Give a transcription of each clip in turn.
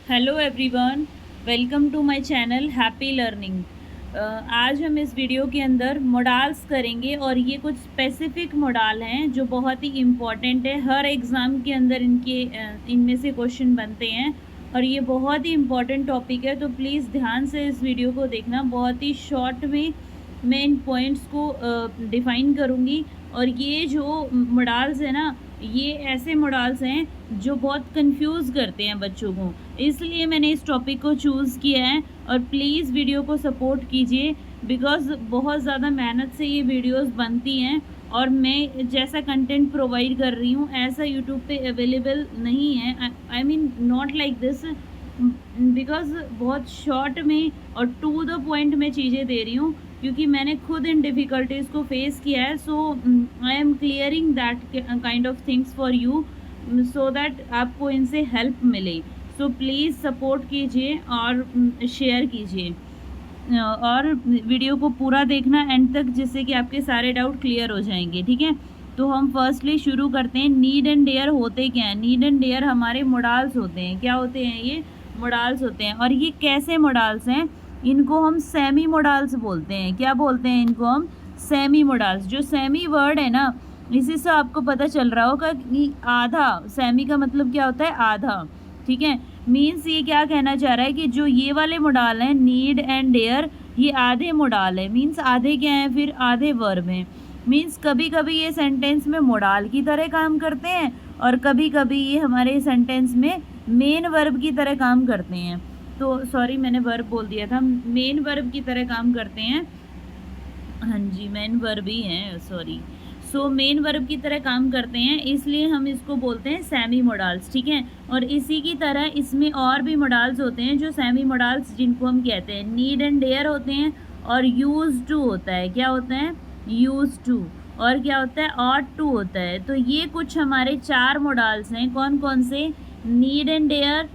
Hello everyone, welcome to my channel happy learning. आज हम इस वीडियो के अंदर मोडाल्स करेंगे और ये कुछ स्पेसिफिक मोडाल हैं जो बहुत ही इम्पॉर्टेंट है। हर एग्ज़ाम के अंदर इनमें से क्वेश्चन बनते हैं और ये बहुत ही इम्पॉर्टेंट टॉपिक है, तो प्लीज़ ध्यान से इस वीडियो को देखना। बहुत ही शॉर्ट में मैं इन पॉइंट्स को डिफ़ाइन करूँगी। और ये जो मोडाल्स है ना, ये ऐसे मोडाल्स हैं जो बहुत कंफ्यूज करते हैं बच्चों को, इसलिए मैंने इस टॉपिक को चूज़ किया है। और प्लीज़ वीडियो को सपोर्ट कीजिए, बिकॉज़ बहुत ज़्यादा मेहनत से ये वीडियोस बनती हैं और मैं जैसा कंटेंट प्रोवाइड कर रही हूँ ऐसा यूट्यूब पे अवेलेबल नहीं है। I mean not like this, because बहुत शॉर्ट में और टू द पॉइंट में चीज़ें दे रही हूँ, क्योंकि मैंने खुद इन डिफ़िकल्टीज़ को फेस किया है। So I am clearing that kind of things for you, so that आपको इनसे हेल्प मिले। सो प्लीज़ सपोर्ट कीजिए और शेयर कीजिए और वीडियो को पूरा देखना एंड तक, जिससे कि आपके सारे डाउट क्लियर हो जाएंगे। ठीक है, तो हम फर्स्टली शुरू करते हैं। नीड एंड डेयर होते क्या हैं? नीड एंड डेयर हमारे मोडाल्स होते हैं। क्या होते हैं? ये मोडाल्स होते हैं। और ये कैसे मोडाल्स हैं? इनको हम सेमी मोडाल्स बोलते हैं। क्या बोलते हैं इनको? हम सेमी मोडाल्स। जो सेमी वर्ड है ना, इसी से आपको पता चल रहा होगा कि आधा, सेमी का मतलब क्या होता है? आधा। ठीक है, मीन्स ये क्या कहना चाह रहा है कि जो ये वाले मोडाल हैं नीड एंड डेयर, ये आधे मोडाल है। मीन्स आधे क्या हैं? फिर आधे वर्ब हैं। मीन्स कभी कभी ये सेंटेंस में मोडाल की तरह काम करते हैं और कभी कभी ये हमारे सेंटेंस में मेन वर्ब की तरह काम करते हैं। तो सॉरी, मैंने वर्ब बोल दिया था, मेन वर्ब की तरह काम करते हैं। हाँ जी, मेन वर्ब ही हैं, सॉरी। सो मेन वर्ब की तरह काम करते हैं, इसलिए हम इसको बोलते हैं सेमी मोडाल्स। ठीक है, और इसी की तरह इसमें और भी मोडाल्स होते हैं जो सेमी मोडाल्स, जिनको हम कहते हैं नीड एंड डेयर होते हैं और यूज टू होता है। क्या होता है? Use to. और क्या होता है? ऑट टू होता है। तो ये कुछ हमारे 4 मोडाल्स हैं। कौन कौन से? Need and dare,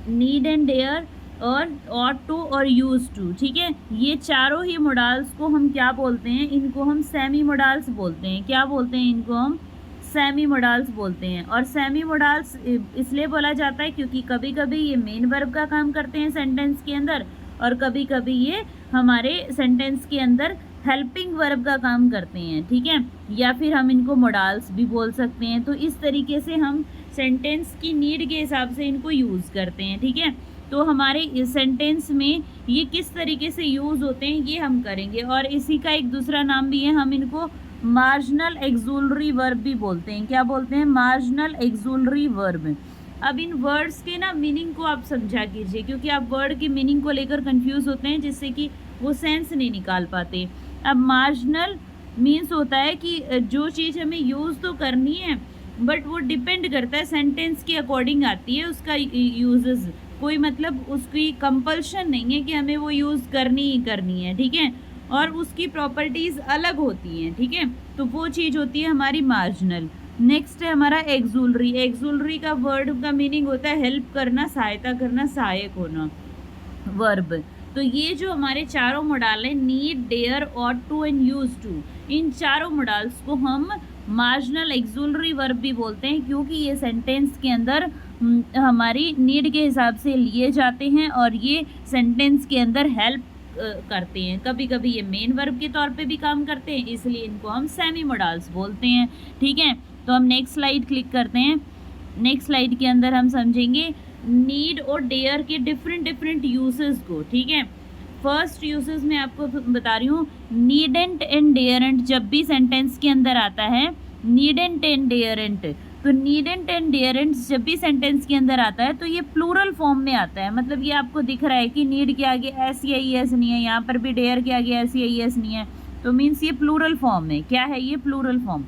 need and dare और ऑट टू और यूज टू। ठीक है, ये चारों ही मोडाल्स को हम क्या बोलते हैं? इनको हम सेमी मोडाल्स बोलते हैं। क्या बोलते हैं? इनको हम सेमी मोडाल्स बोलते हैं। और सेमी मोडाल्स इसलिए बोला जाता है क्योंकि कभी कभी ये मेन वर्ब का काम करते हैं सेंटेंस के अंदर, और कभी कभी ये हमारे सेंटेंस के अंदर हेल्पिंग वर्ब का काम करते हैं। ठीक है, या फिर हम इनको मोडाल्स भी बोल सकते हैं। तो इस तरीके से हम सेंटेंस की नीड के हिसाब से इनको यूज़ करते हैं। ठीक है, तो हमारे सेंटेंस में ये किस तरीके से यूज़ होते हैं ये हम करेंगे। और इसी का एक दूसरा नाम भी है, हम इनको मार्जिनल एक्सुलरी वर्ब भी बोलते हैं। क्या बोलते हैं? Marginal auxiliary verb. अब इन वर्ड्स के ना मीनिंग को आप समझा कीजिए, क्योंकि आप वर्ड की मीनिंग को लेकर कंफ्यूज होते हैं, जिससे कि वो सेंस नहीं निकाल पाते। अब मार्जिनल मीन्स होता है कि जो चीज़ हमें यूज़ तो करनी है, बट वो डिपेंड करता है, सेंटेंस के अकॉर्डिंग आती है उसका यूजेस। कोई मतलब उसकी कंपल्शन नहीं है कि हमें वो यूज़ करनी ही करनी है। ठीक है, और उसकी प्रॉपर्टीज़ अलग होती हैं। ठीक है, तो वो चीज़ होती है हमारी मार्जिनल। नेक्स्ट है हमारा एक्सुलरी। एक्सुलरी का वर्ड का मीनिंग होता है हेल्प करना, सहायता करना, सहायक होना, वर्ब। तो ये जो हमारे चारों मोडाल हैं, need, dare, ought to and use to, इन चारों मोडाल्स को हम मार्जिनल एक्सुलरी वर्ब भी बोलते हैं, क्योंकि ये सेंटेंस के अंदर हमारी नीड के हिसाब से लिए जाते हैं और ये सेंटेंस के अंदर हेल्प करते हैं। कभी कभी ये मेन वर्ब के तौर पे भी काम करते हैं, इसलिए इनको हम सेमी मोडाल्स बोलते हैं। ठीक है, तो हम नेक्स्ट स्लाइड क्लिक करते हैं। नेक्स्ट स्लाइड के अंदर हम समझेंगे नीड और डेयर के डिफरेंट यूसेस को। ठीक है, फर्स्ट यूसेस मैं आपको बता रही हूँ। नीडेंट एंड डेयरेंट जब भी सेंटेंस के अंदर आता है, नीडेंट एंड डेयरेंट, तो नीडेंट एंड डेयरेंट जब भी सेंटेंस के अंदर आता है तो ये प्लूरल फॉर्म में आता है। मतलब ये आपको दिख रहा है कि नीड के आगे एस या ई एस नहीं है, यहाँ पर भी डेयर के आगे एस या ई एस नहीं है, तो मीन्स ये प्लूरल फॉर्म है। क्या है ये? Plural form.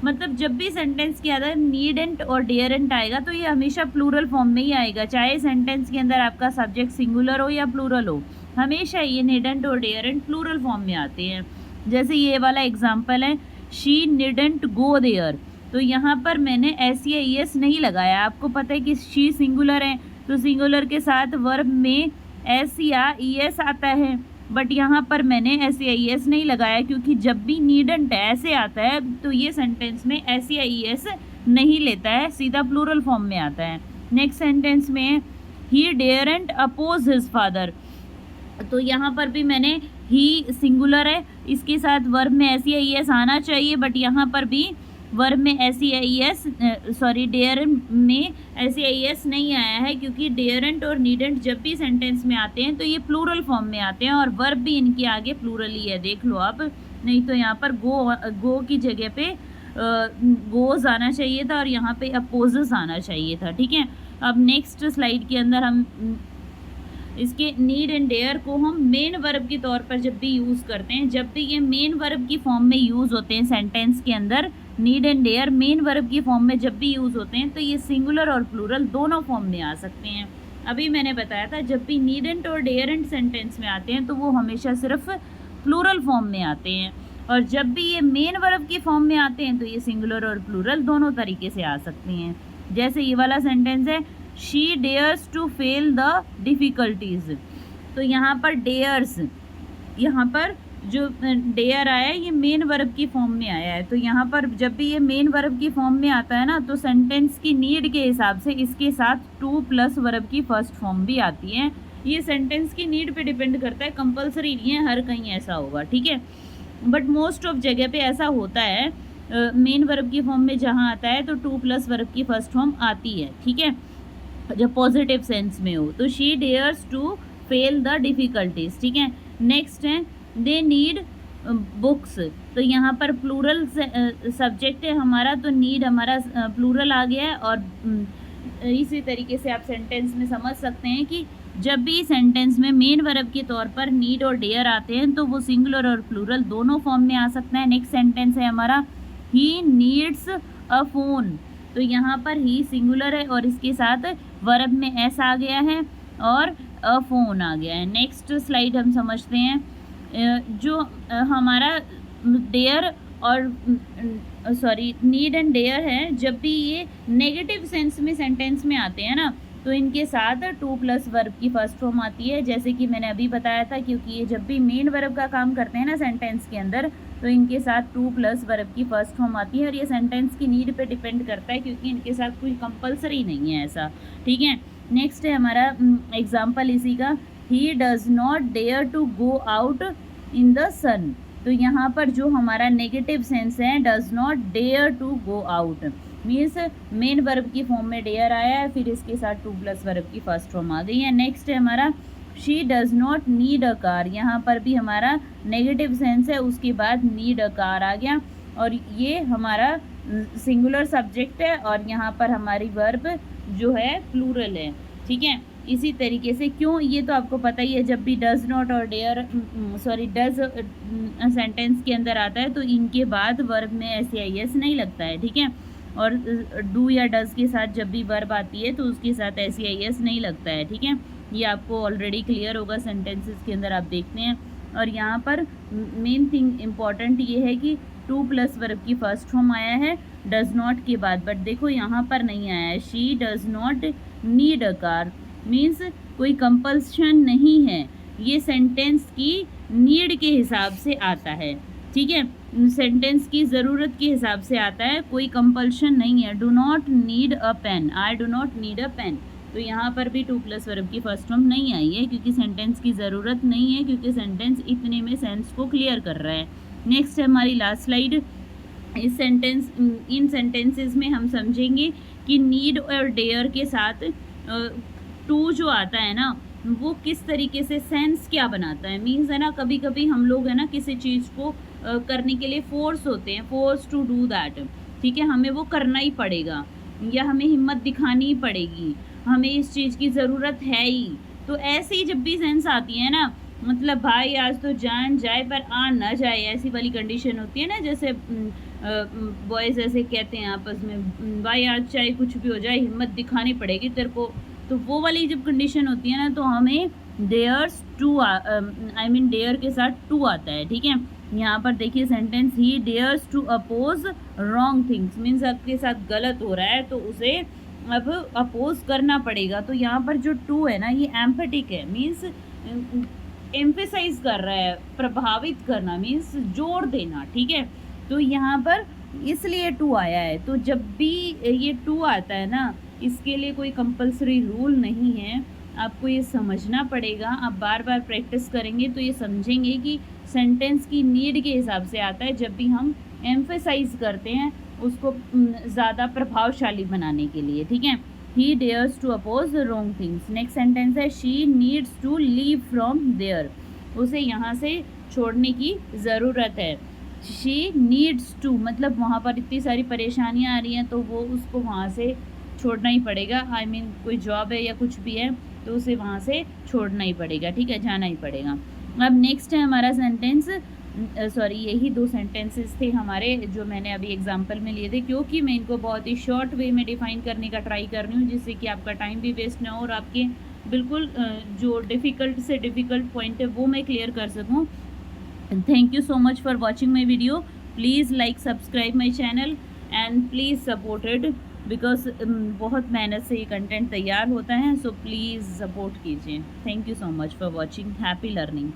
मतलब जब भी सेंटेंस के अंदर नीडेंट और डेयरेंट आएगा तो ये हमेशा प्लूरल फॉर्म में ही आएगा, चाहे सेंटेंस के अंदर आपका सब्जेक्ट सिंगुलर हो या प्लूरल हो, हमेशा ये नीडेंट और डेयरेंट प्लूरल फॉर्म में आते हैं। जैसे ये वाला एग्जांपल है, शी नीडेंट गो देयर, तो यहाँ पर मैंने एस या ई एस नहीं लगाया। आपको पता है कि शी सिंगुलर है, तो सिंगुलर के साथ वर्ब में एस या ई एस आता है, बट यहाँ पर मैंने एस या ई एस नहीं लगाया, क्योंकि जब भी नीडेंट ऐसे आता है तो ये सेंटेंस में एस या ई एस नहीं लेता है, सीधा प्लूरल फॉर्म में आता है। नेक्स्ट सेंटेंस में ही डेयरेंट अपोज हिज फादर। तो यहाँ पर भी मैंने ही सिंगुलर है, इसके साथ वर्ब में ऐसी आई एस आना चाहिए, बट यहाँ पर भी वर्ब में ऐसी आई एस डेयरेंट में ऐसी आई एस नहीं आया है, क्योंकि डेयरेंट और नीडेंट जब भी सेंटेंस में आते हैं तो ये प्लूरल फॉर्म में आते हैं और वर्ब भी इनके आगे प्लूरल ही है, देख लो आप। नहीं तो यहाँ पर गो की जगह पे गोज आना चाहिए था और यहाँ पे अपोजेस आना चाहिए था, ठीक है। अब नेक्स्ट स्लाइड के अंदर हम इसके नीड एंड डेयर को हम मेन वर्ब के तौर पर जब भी यूज़ करते हैं, जब भी ये मेन वर्ब की फॉर्म में यूज़ होते हैं सेंटेंस के अंदर, need and dare main verb की फॉर्म में जब भी यूज़ होते हैं तो ये सिंगुलर और प्लूरल दोनों फॉर्म में आ सकते हैं। अभी मैंने बताया था जब भी नीडेंट और डेयरेंट सेंटेंस में आते हैं तो वो हमेशा सिर्फ प्लूरल फॉर्म में आते हैं, और जब भी ये मेन वर्ब की फॉर्म में आते हैं तो ये सिंगुलर और प्लूरल दोनों तरीके से आ सकते हैं। जैसे ये वाला सेंटेंस है, she dares to fail the difficulties. तो यहाँ पर डेयर्स, यहाँ पर जो डेयर आया है ये मेन वर्ब की फॉर्म में आया है। तो यहाँ पर जब भी ये मेन वर्ब की फॉर्म में आता है ना तो सेंटेंस की नीड के हिसाब से इसके साथ टू प्लस वर्ब की फर्स्ट फॉर्म भी आती है। ये सेंटेंस की नीड पे डिपेंड करता है, कंपलसरी नहीं है हर कहीं ऐसा होगा, ठीक है। बट मोस्ट ऑफ जगह पे ऐसा होता है, मेन वर्ब की फॉर्म में जहाँ आता है तो टू प्लस वर्ब की फर्स्ट फॉर्म आती है, ठीक है, जब पॉजिटिव सेंस में हो। तो she dares to fail the difficulties, ठीक है। नेक्स्ट है दे नीड बुक्स। तो यहाँ पर प्लूरल सब्जेक्ट है हमारा, तो नीड हमारा प्लूरल आ गया है, और इसी तरीके से आप सेंटेंस में समझ सकते हैं कि जब भी सेंटेंस में मेन वर्ब के तौर पर नीड और डेयर आते हैं तो वो सिंगुलर और प्लूरल दोनों फॉर्म में आ सकता है। नेक्स्ट सेंटेंस है हमारा, ही नीड्स अ फ़ोन। तो यहाँ पर ही सिंगुलर है और इसके साथ वर्ब में एस आ गया है और अ फ़ोन आ गया है। नेक्स्ट स्लाइड हम समझते हैं, जो हमारा डेयर और नीड एंड डेयर है, जब भी ये नेगेटिव सेंस में सेंटेंस में आते हैं ना तो इनके साथ टू प्लस वर्ब की फर्स्ट फॉर्म आती है, जैसे कि मैंने अभी बताया था, क्योंकि ये जब भी मेन वर्ब का काम करते हैं ना सेंटेंस के अंदर तो इनके साथ टू प्लस वर्ब की फर्स्ट फॉर्म आती है, और ये सेंटेंस की नीड पे डिपेंड करता है क्योंकि इनके साथ कोई कंपलसरी नहीं है ऐसा, ठीक है। नेक्स्ट है हमारा एग्जाम्पल इसी का, he does not dare to go out in the sun. तो यहाँ पर जो हमारा नेगेटिव सेंस है, does not dare to go out, means main verb की फॉर्म में डेयर आया है, फिर इसके साथ टू प्लस वर्ब की फर्स्ट फॉर्म आ गई है। नेक्स्ट है हमारा, she does not need a car. यहाँ पर भी हमारा नेगेटिव सेंस है, उसके बाद नीड अ कार आ गया, और ये हमारा सिंगुलर सब्जेक्ट है और यहाँ पर हमारी वर्ब जो है प्लूरल है, ठीक है। इसी तरीके से क्यों, ये तो आपको पता ही है, जब भी डज़ नॉट और डज़ सेंटेंस के अंदर आता है तो इनके बाद वर्ब में एस नहीं लगता है, ठीक है। और डू या डज़ के साथ जब भी वर्ब आती है तो उसके साथ एस नहीं लगता है, ठीक है। ये आपको ऑलरेडी क्लियर होगा, सेंटेंसेस के अंदर आप देखते हैं। और यहाँ पर मेन थिंग इम्पॉर्टेंट ये है कि टू प्लस वर्ब की फर्स्ट फॉर्म आया है डज़ नॉट के बाद, बट देखो यहाँ पर नहीं आया है, she does not need a car, means कोई कंपल्शन नहीं है, ये सेंटेंस की नीड के हिसाब से आता है, ठीक है, सेंटेंस की ज़रूरत के हिसाब से आता है, कोई कंपल्शन नहीं है। Do not need a pen, I do not need a pen. तो यहाँ पर भी टू प्लस वर्ब की फर्स्ट फॉर्म नहीं आई है क्योंकि सेंटेंस की ज़रूरत नहीं है, क्योंकि सेंटेंस इतने में सेंस को क्लियर कर रहा है। नेक्स्ट है हमारी लास्ट स्लाइड। इन सेंटेंसेस में हम समझेंगे कि नीड और डेयर के साथ टू जो आता है ना वो किस तरीके से सेंस क्या बनाता है, मीन्स है ना, कभी कभी हम लोग है ना किसी चीज़ को करने के लिए फोर्स होते हैं, फोर्स टू डू दैट, ठीक है, हमें वो करना ही पड़ेगा या हमें हिम्मत दिखानी ही पड़ेगी, हमें इस चीज़ की ज़रूरत है ही। तो ऐसे ही जब भी सेंस आती है ना, मतलब भाई आज तो जान जाए पर आ ना जाए, ऐसी वाली कंडीशन होती है ना, जैसे बॉयज़ ऐसे कहते हैं आपस में, भाई आज चाहे कुछ भी हो जाए हिम्मत दिखानी पड़ेगी तेरे को, तो वो वाली जब कंडीशन होती है ना तो हमें डेयर्स टू डेयर के साथ टू आता है, ठीक है। यहाँ पर देखिए sentence, he dares to oppose wrong things, means आपके साथ गलत हो रहा है तो उसे अब अपोज करना पड़ेगा। तो यहाँ पर जो टू है ना ये एम्फेटिक है, मीन्स एम्फेसाइज कर रहा है, प्रभावित करना मीन्स जोर देना, ठीक है। तो यहाँ पर इसलिए टू आया है। तो जब भी ये टू आता है ना, इसके लिए कोई कंपलसरी रूल नहीं है, आपको ये समझना पड़ेगा। आप बार-बार प्रैक्टिस करेंगे तो ये समझेंगे कि सेंटेंस की नीड के हिसाब से आता है, जब भी हम एम्फसाइज़ करते हैं उसको ज़्यादा प्रभावशाली बनाने के लिए, ठीक है? He dares to oppose the wrong things. Next sentence है she needs to leave from there. उसे यहाँ से छोड़ने की ज़रूरत है। शी नीड्स टू मतलब वहाँ पर इतनी सारी परेशानियाँ आ रही हैं तो वो उसको वहाँ से छोड़ना ही पड़ेगा। आई मीन कोई जॉब है या कुछ भी है तो उसे वहाँ से छोड़ना ही पड़ेगा, ठीक है? जाना ही पड़ेगा। अब नेक्स्ट है हमारा सेंटेंस, सॉरी यही 2 सेंटेंसेस थे हमारे जो मैंने अभी एग्ज़ाम्पल में लिए थे, क्योंकि मैं इनको बहुत ही शॉर्ट वे में डिफ़ाइन करने का ट्राई कर रही हूँ, जिससे कि आपका टाइम भी वेस्ट ना हो और आपके बिल्कुल जो डिफ़िकल्ट से डिफ़िकल्ट पॉइंट है वो मैं क्लियर कर सकूँ। Thank you so much for watching my video. Please like, subscribe my channel and please support it because बहुत मेहनत से ये कंटेंट तैयार होता है, so please सपोर्ट कीजिए। Thank you so much for watching. Happy learning.